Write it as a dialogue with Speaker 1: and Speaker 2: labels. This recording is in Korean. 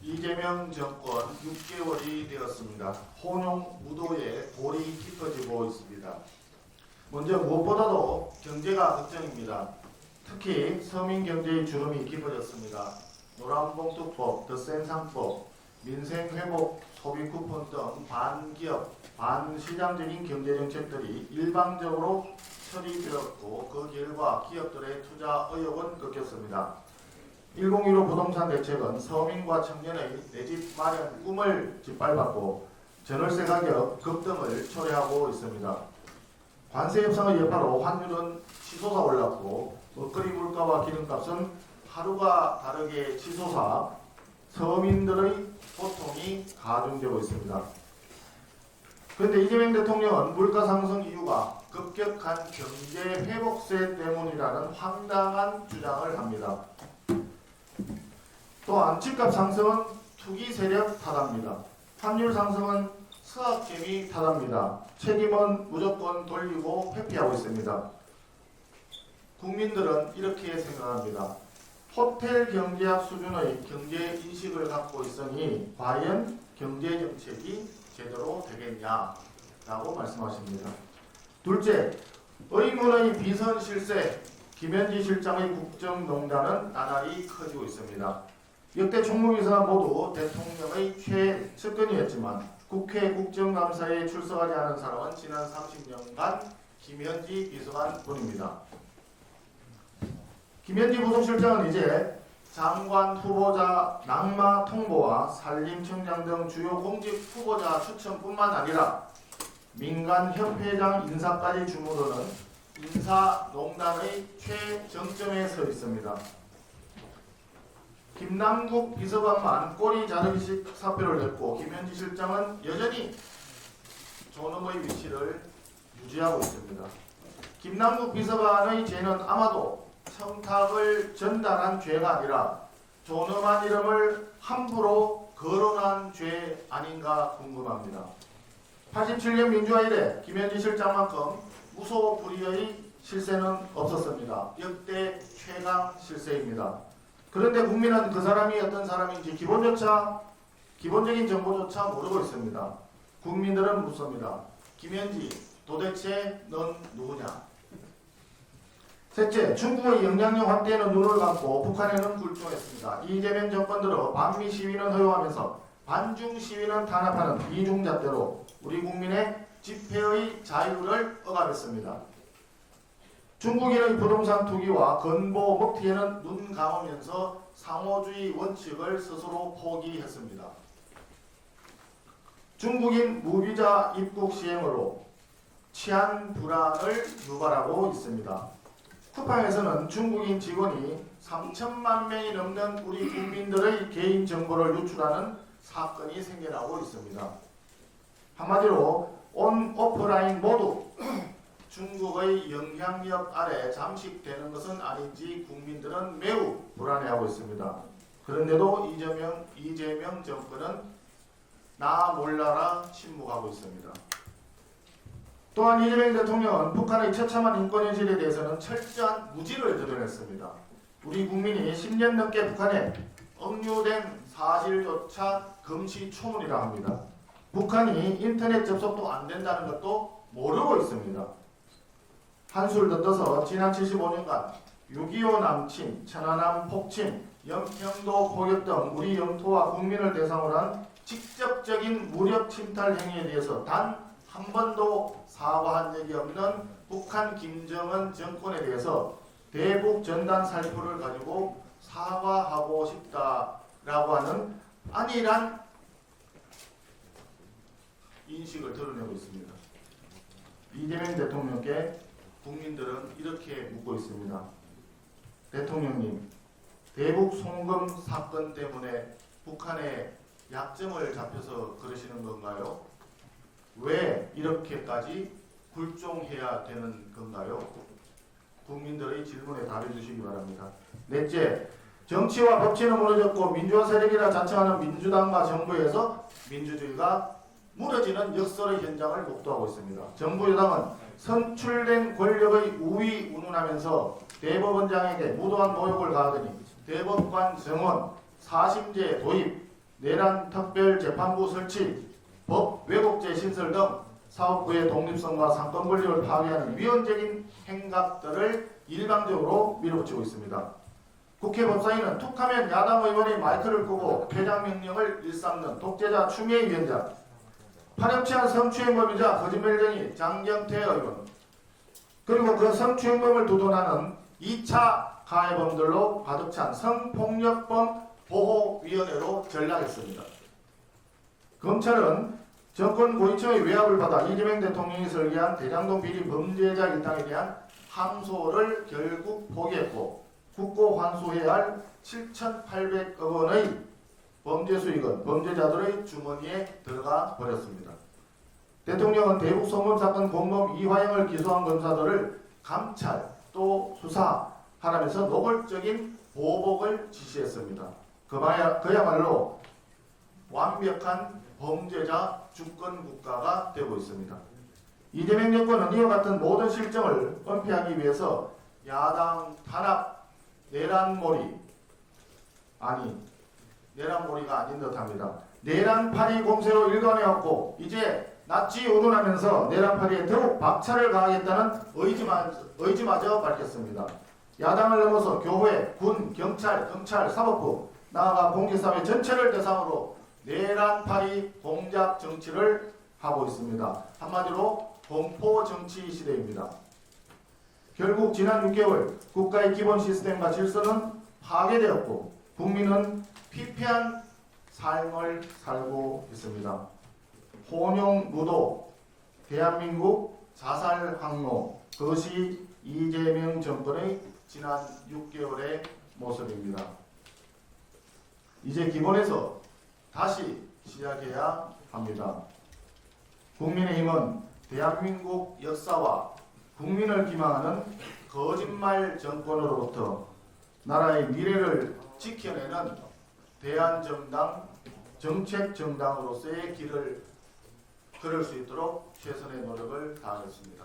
Speaker 1: 이재명 정권 6개월이 되었습니다. 혼용 무도에 골이 깊어지고 있습니다. 먼저 무엇보다도 경제가 걱정입니다. 특히 서민 경제의 주름이 깊어졌습니다. 노란봉투법, 더센상법, 민생회복, 소비쿠폰 등 반기업, 반시장적인 경제정책들이 일방적으로 처리되었고 그 결과 기업들의 투자 의욕은 꺾였습니다. 1015 부동산 대책은 서민과 청년의 내 집 마련 꿈을 짓밟았고 전월세 가격 급등을 초래하고 있습니다. 관세 협상의 여파로 환율은 치솟아 올랐고 먹거리 물가와 기름값은 하루가 다르게 치솟아 서민들의 고통이 가중되고 있습니다. 그런데 이재명 대통령은 물가 상승 이유가 급격한 경제 회복세 때문이라는 황당한 주장을 합니다. 또한 집값 상승은 투기 세력 탓합니다. 환율 상승은 수학개미 탓합니다. 책임은 무조건 돌리고 회피하고 있습니다. 국민들은 이렇게 생각합니다. 호텔 경제학 수준의 경제 인식을 갖고 있으니 과연 경제 정책이 제대로 되겠냐라고 말씀하십니다. 둘째, 의문의 비선 실세, 김현지 실장의 국정농단은 나날이 커지고 있습니다. 역대 총무비서가 모두 대통령의 최측근이었지만 국회 국정감사에 출석하지 않은 사람은 지난 30년간 김현지 비서관뿐입니다. 김현지 부속실장은 이제 장관 후보자 낙마 통보와 산림청장 등 주요 공직 후보자 추천뿐만 아니라 민간협회장 인사까지 주무르는 인사농단의 최정점에 서 있습니다. 김남국 비서관만 꼬리 자르기식 사표를 냈고 김현지 실장은 여전히 존엄의 위치를 유지하고 있습니다. 김남국 비서관의 죄는 아마도 청탁을 전달한 죄가 아니라 존엄한 이름을 함부로 거론한 죄 아닌가 궁금합니다. 87년 민주화 이래 김현지 실장만큼 무소불위의 실세는 없었습니다. 역대 최강 실세입니다. 그런데 국민은 그 사람이 어떤 사람인지 기본적인 정보조차 모르고 있습니다. 국민들은 묻습니다. 김현지, 도대체 넌 누구냐? 셋째, 중국의 영향력 확대에는 눈을 감고 북한에는 굴종했습니다. 이재명 정권 들어 반미 시위는 허용하면서 반중 시위는 탄압하는 이중잣대로 우리 국민의 집회의 자유를 억압했습니다. 중국인의 부동산 투기와 건보 먹튀에는 눈 감으면서 상호주의 원칙을 스스로 포기했습니다. 중국인 무비자 입국 시행으로 치안 불안을 유발하고 있습니다. 쿠팡에서는 중국인 직원이 3천만 명이 넘는 우리 국민들의 개인 정보를 유출하는 사건이 생겨나고 있습니다. 한마디로 온 오프라인 모두 중국의 영향력 아래 잠식되는 것은 아닌지 국민들은 매우 불안해하고 있습니다. 그런데도 이재명 정권은 나 몰라라 침묵하고 있습니다. 또한 이재명 대통령은 북한의 처참한 인권 현실에 대해서는 철저한 무지를 드러냈습니다. 우리 국민이 10년 넘게 북한에 억류된 사실조차 금시초문이라 합니다. 북한이 인터넷 접속도 안 된다는 것도 모르고 있습니다. 한술 더 떠서 지난 75년간 6.25 남침, 천안함 폭침, 연평도 포격 등 우리 영토와 국민을 대상으로 한 직접적인 무력 침탈 행위에 대해서 단 한 번도 사과한 적이 없는 북한 김정은 정권에 대해서 대북 전단 살포를 가지고 사과하고 싶다라고 하는 안일한 인식을 드러내고 있습니다. 이재명 대통령께 국민들은 이렇게 묻고 있습니다. 대통령님, 대북 송금 사건 때문에 북한에 약점을 잡혀서 그러시는 건가요? 왜 이렇게까지 굴종해야 되는 건가요? 국민들의 질문에 답해 주시기 바랍니다. 넷째, 정치와 법치는 무너졌고 민주화 세력이라 자청하는 민주당과 정부에서 민주주의가 무너지는 역설의 현장을 목도하고 있습니다. 정부 여당은 선출된 권력의 우위 운운하면서 대법원장에게 무도한 모욕을 가하더니 대법관 정원, 사심제 도입, 내란 특별재판부 설치, 법 왜곡죄 신설 등 사업부의 독립성과 상권 권력을 파괴하는 위헌적인 행각들을 일방적으로 밀어붙이고 있습니다. 국회 법사위는 툭하면 야당 의원이 마이크를 끄고 폐장명령을 일삼는 독재자 추미애 위원장, 파렴치한 성추행범이자 거짓말쟁이 장경태 의원, 그리고 그 성추행범을 두둔하는 2차 가해범들로 가득 찬 성폭력범 보호위원회로 전락했습니다. 검찰은 정권 고위층의 외압을 받아 이재명 대통령이 설계한 대장동 비리 범죄자 일당에 대한 항소를 결국 포기했고 국고 환수해야 할 7,800억 원의 범죄 수익은 범죄자들의 주머니에 들어가 버렸습니다. 대통령은 대북 송금 사건 공범 이화영을 기소한 검사들을 감찰 또 수사하라면서 노골적인 보복을 지시했습니다. 그야말로 완벽한 범죄자 주권 국가가 되고 있습니다. 이재명 정권은 이와 같은 모든 실정을 은폐하기 위해서 야당 탄압 내란몰이가 아닌 듯합니다. 내란파리 공세로 일관해왔고 이제 낯지 우둔하면서 내란파리에 더욱 박차를 가하겠다는 의지마저 밝혔습니다. 야당을 넘어서 교회, 군, 경찰, 검찰, 사법부 나아가 공직사회 전체를 대상으로 내란파리 공작 정치를 하고 있습니다. 한마디로 공포 정치 시대입니다. 결국 지난 6개월 국가의 기본 시스템과 질서는 파괴되었고 국민은 피폐한 삶을 살고 있습니다. 혼용무도, 대한민국 자살 항로, 그것이 이재명 정권의 지난 6개월의 모습입니다. 이제 기본에서 다시 시작해야 합니다. 국민의힘은 대한민국 역사와 국민을 기망하는 거짓말 정권으로부터 나라의 미래를 지켜내는 대한정당, 정책정당으로서의 길을 걸을 수 있도록 최선의 노력을 다하겠습니다.